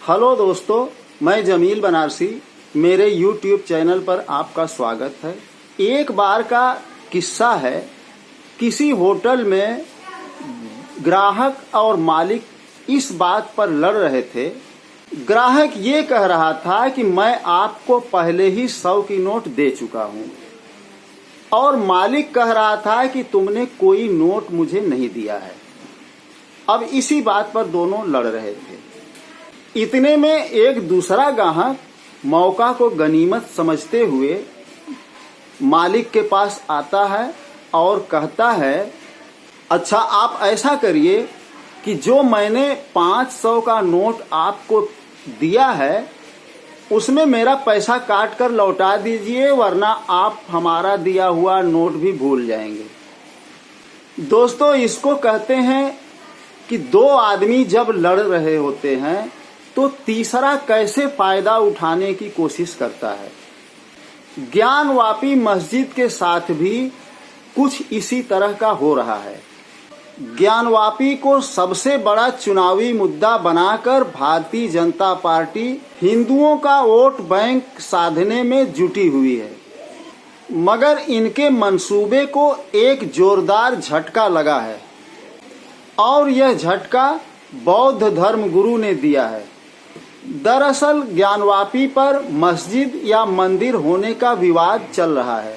Hello दोस्तों, मैं जमील बनारसी। मेरे YouTube चैनल पर आपका स्वागत है। एक बार का किस्सा है। किसी होटल में ग्राहक और मालिक इस बात पर लड़ रहे थे। ग्राहक ये कह रहा था कि मैं आपको पहले ही 100 की नोट दे चुका हूँ, और मालिक कह रहा था कि तुमने कोई नोट मुझे नहीं दिया है। अब इसी बात पर दोनों लड़ रहे थे। इतने में एक दूसरा ग्राहक मौका को गनीमत समझते हुए मालिक के पास आता है और कहता है, अच्छा आप ऐसा करिए कि जो मैंने 500 का नोट आपको दिया है उसमें मेरा पैसा काट कर लौटा दीजिए, वरना आप हमारा दिया हुआ नोट भी भूल जाएंगे। दोस्तों, इसको कहते हैं कि दो आदमी जब लड़ रहे होते हैं तो तीसरा कैसे फायदा उठाने की कोशिश करता है। ज्ञानवापी मस्जिद के साथ भी कुछ इसी तरह का हो रहा है। ज्ञानवापी को सबसे बड़ा चुनावी मुद्दा बनाकर भारतीय जनता पार्टी हिंदुओं का वोट बैंक साधने में जुटी हुई है, मगर इनके मंसूबे को एक जोरदार झटका लगा है, और यह झटका बौद्ध धर्म गुरु ने दिया है। दरअसल ज्ञानवापी पर मस्जिद या मंदिर होने का विवाद चल रहा है।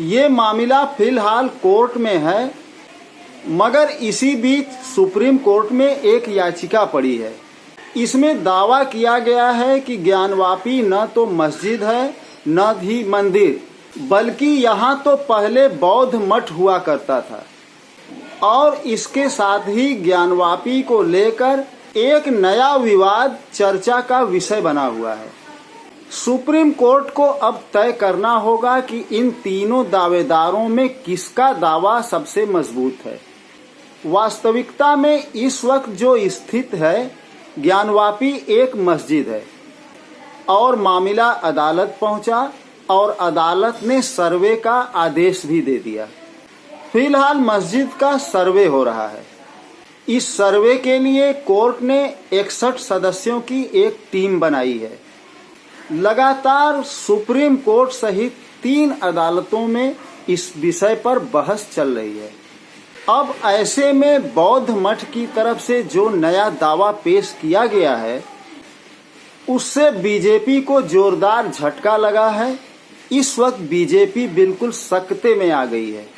ये मामला फिलहाल कोर्ट में है, मगर इसी बीच सुप्रीम कोर्ट में एक याचिका पड़ी है। इसमें दावा किया गया है कि ज्ञानवापी न तो मस्जिद है न ही मंदिर, बल्कि यहाँ तो पहले बौद्ध मठ हुआ करता था, और इसके साथ ही ज्ञानवापी को लेकर एक नया विवाद चर्चा का विषय बना हुआ है। सुप्रीम कोर्ट को अब तय करना होगा कि इन तीनों दावेदारों में किसका दावा सबसे मजबूत है। वास्तविकता में इस वक्त जो स्थित है, ज्ञानवापी एक मस्जिद है, और मामला अदालत पहुंचा और अदालत ने सर्वे का आदेश भी दे दिया। फिलहाल मस्जिद का सर्वे हो रहा है। इस सर्वे के लिए कोर्ट ने 61 सदस्यों की एक टीम बनाई है। लगातार सुप्रीम कोर्ट सहित 3 अदालतों में इस विषय पर बहस चल रही है। अब ऐसे में बौद्ध मठ की तरफ से जो नया दावा पेश किया गया है, उससे बीजेपी को जोरदार झटका लगा है। इस वक्त बीजेपी बिल्कुल सकते में आ गई है।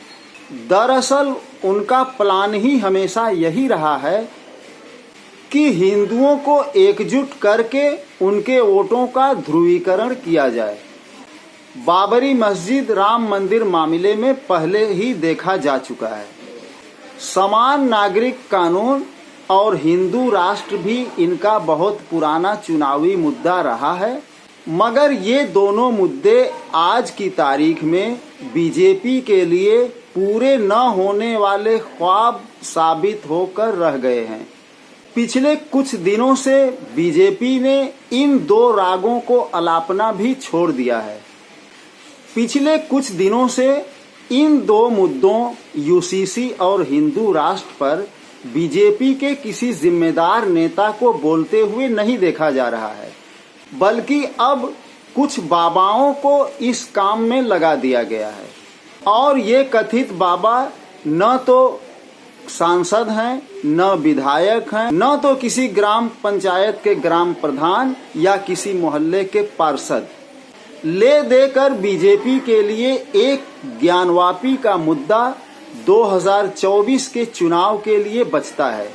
दरअसल उनका प्लान ही हमेशा यही रहा है कि हिंदुओं को एकजुट करके उनके वोटों का ध्रुवीकरण किया जाए। बाबरी मस्जिद राम मंदिर मामले में पहले ही देखा जा चुका है। समान नागरिक कानून और हिंदू राष्ट्र भी इनका बहुत पुराना चुनावी मुद्दा रहा है, मगर ये दोनों मुद्दे आज की तारीख में बीजेपी के लिए पूरे न होने वाले ख्वाब साबित होकर रह गए हैं। पिछले कुछ दिनों से बीजेपी ने इन दो रागों को अलापना भी छोड़ दिया है। पिछले कुछ दिनों से इन दो मुद्दों यूसीसी और हिंदू राष्ट्र पर बीजेपी के किसी जिम्मेदार नेता को बोलते हुए नहीं देखा जा रहा है, बल्कि अब कुछ बाबाओं को इस काम में लगा दिया गया है। और ये कथित बाबा न तो सांसद हैं, न विधायक हैं, न तो किसी ग्राम पंचायत के ग्राम प्रधान या किसी मोहल्ले के पार्षद। ले देकर बीजेपी के लिए एक ज्ञानवापी का मुद्दा 2024 के चुनाव के लिए बचता है।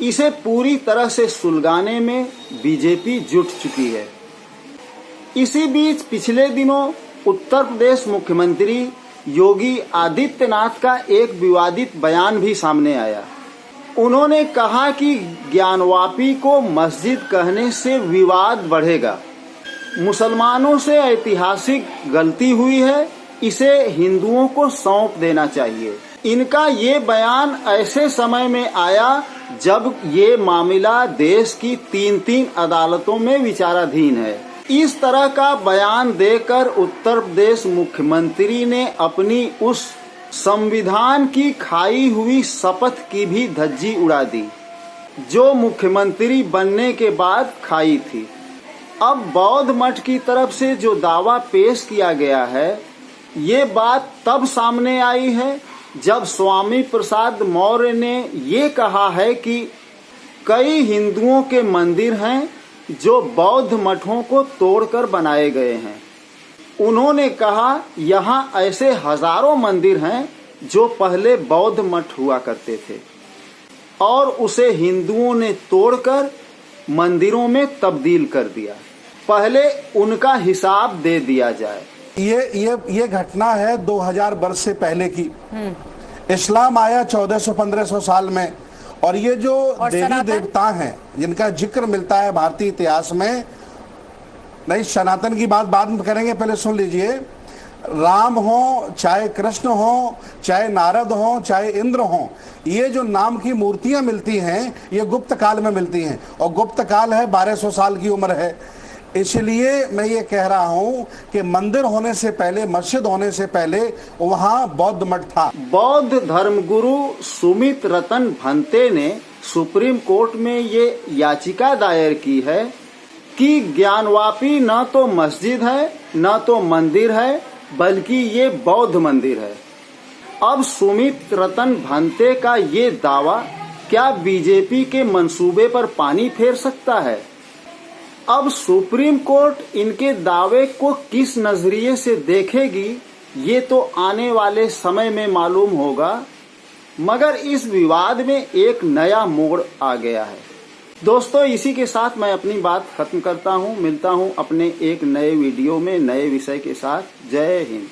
इसे पूरी तरह से सुलगाने में बीजेपी जुट चुकी है। इसी बीच पिछले दिनों उत्तर प्रदेश मुख्यमंत्री योगी आदित्यनाथ का एक विवादित बयान भी सामने आया। उन्होंने कहा कि ज्ञानवापी को मस्जिद कहने से विवाद बढ़ेगा। मुसलमानों से ऐतिहासिक गलती हुई है, इसे हिंदुओं को सौंप देना चाहिए। इनका ये बयान ऐसे समय में आया जब ये मामला देश की 3 अदालतों में विचाराधीन है। इस तरह का बयान देकर उत्तर प्रदेश मुख्यमंत्री ने अपनी उस संविधान की खाई हुई शपथ की भी धज्जी उड़ा दी। जो मुख्यमंत्री बनने के बाद खाई थी। अब बौद्ध मठ की तरफ से जो दावा पेश किया गया है, ये बात तब सामने आई है जब स्वामी प्रसाद मौर्य ने ये कहा है कि कई हिंदुओं के मंदिर हैं जो बौद्ध मठों को तोड़कर बनाए गए हैं। उन्होंने कहा यहाँ ऐसे हजारों मंदिर हैं जो पहले बौद्ध मठ हुआ करते थे और उसे हिंदुओं ने तोड़कर मंदिरों में तब्दील कर दिया। पहले उनका हिसाब दे दिया जाए। ये घटना है 2000 वर्ष से पहले की। इस्लाम आया 1400-1500 साल में, और ये जो देवी देवता हैं जिनका जिक्र मिलता है भारतीय इतिहास में, नहीं सनातन की बात बाद में करेंगे, पहले सुन लीजिए। राम हो, चाहे कृष्ण हो, चाहे नारद हो, चाहे इंद्र हो, ये जो नाम की मूर्तियां मिलती हैं ये गुप्त काल में मिलती हैं, और गुप्त काल है 1200 साल की उम्र है। इसलिए मैं ये कह रहा हूं कि मंदिर होने से पहले, मस्जिद होने से पहले वहां बौद्ध मठ था। बौद्ध धर्मगुरु सुमित रतन भंते ने सुप्रीम कोर्ट में ये याचिका दायर की है कि ज्ञानवापी न तो मस्जिद है न तो मंदिर है, बल्कि ये बौद्ध मंदिर है। अब सुमित रतन भंते का ये दावा क्या बीजेपी के मंसूबे पर पानी फेर सकता है? अब सुप्रीम कोर्ट इनके दावे को किस नजरिए से देखेगी, ये तो आने वाले समय में मालूम होगा। मगर इस विवाद में एक नया मोड़ आ गया है। दोस्तों, इसी के साथ मैं अपनी बात खत्म करता हूँ। मिलता हूँ अपने एक नए वीडियो में नए विषय के साथ। जय हिंद।